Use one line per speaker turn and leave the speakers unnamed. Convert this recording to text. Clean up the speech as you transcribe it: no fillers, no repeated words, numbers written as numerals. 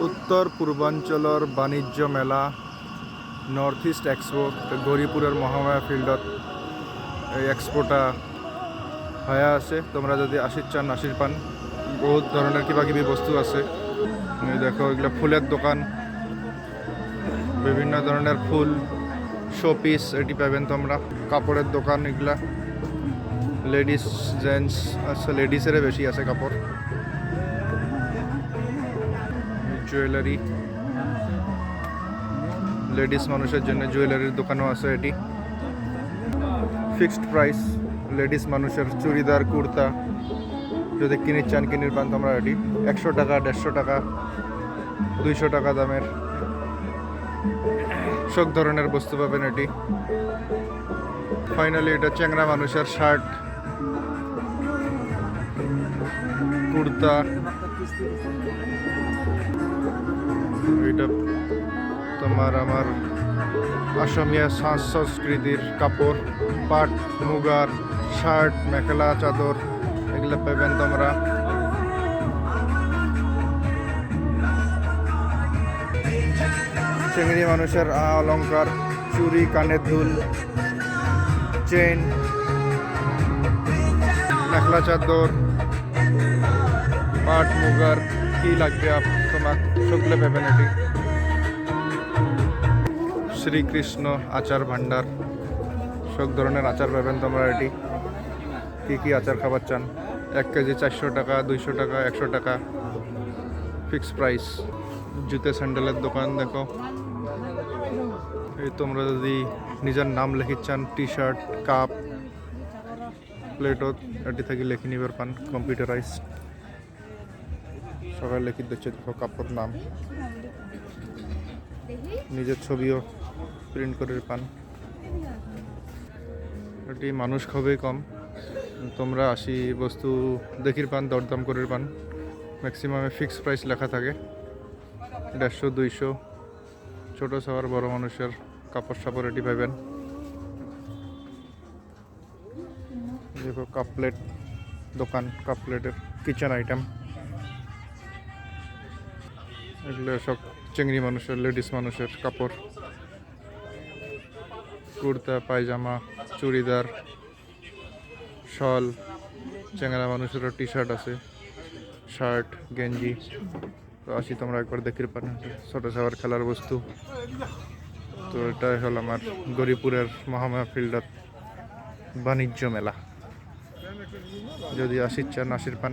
উত্তর পূৰ্বাঞ্চলৰ বাণিজ্য মেলা নৰ্থ ইষ্ট এক্সপো গৌৰীপুৰৰ মহামায়া ফিল্ডত এই এক্সপোটা হয়ে আছে। তোমরা যদি আসির চান আসির পান, বহুত ধরনের কিবা কিবি বস্তু আছে। দেখো এগুলো ফুলের দোকান, বিভিন্ন ধরনের ফুল শোপিস এটি পাবেন তোমরা। কাপড়ের দোকান এগুলা লেডিস জেন্টস আচ্ছা লেডিসের বেশি আছে কাপড়। জুয়েলারি লেডিস মানুষের জন্য জুয়েলারির দোকানও আছে। এটি ফিক্সড প্রাইস, লেডিস মানুষের চুড়িদার কুর্তা যদি কিনির চান কিনির পান তোমরা। এটি 100 টাকা 150 টাকা 200 টাকা দামের সব ধরনের বস্তু পাবেন এটি। ফাইনালি এটা চ্যাংরা মানুষের শার্ট কুর্তা, এটা তোমার আমার অসমীয়া সংস্কৃতির কাপড়, পাট মুগার শার্ট মেখেলা চাদর এগুলো পাবেন তোমরা। চিংড়ি মানুষের অলংকার, চুড়ি কানের দুল চেন মেখেলা চাদর পাট মুগার কি লাগবে তোমার সবগুলো পাবেন এটি। শ্রীকৃষ্ণ আচার ভান্ডার, সব ধরনের আচার পাবেন তোমরা এটি। কী কী আচার খাবার চান, 1 কেজি 400 টাকা 200 টাকা 100 টাকা ফিক্স প্রাইস। জুতে স্যান্ডেলের দোকান দেখো। এই তোমরা যদি নিজের নাম লিখি চান, টি শার্ট কাপ প্লেটত এটি থেকে লিখি নিবার পান কম্পিউটারাইজ। সবাই লিখি দিচ্ছে দেখো কাপড় নাম, নিজের ছবিও প্রিন্ট করে পান। এটি মানুষ খুবই কম, তোমরা আসি বস্তু দেখির পান, দরদাম করে পান। ম্যাক্সিমামে ফিক্স প্রাইস লেখা থাকে 150 200। ছোটো সবার বড় মানুষের কাপড় সাপড় এটি পাবেন। দেখো কাপ প্লেট দোকান, কাপ প্লেটের কিচেন আইটেম এগুলো সব চিংড়ি মানুষের লেডিস মানুষের কাপড়, কুর্তা পায়জামা চুড়িদার শল। চ্যাংরা মানুষেরও টি শার্ট আছে, শার্ট গেঞ্জি। তো আসি তোমরা একবার দেখির পান ছোটো সবার খেলার বস্তু। তো এটাই হল আমার গৌরীপুরের মহামায়া ফিল্ডত বাণিজ্য মেলা। যদি আসির চান আসির পান।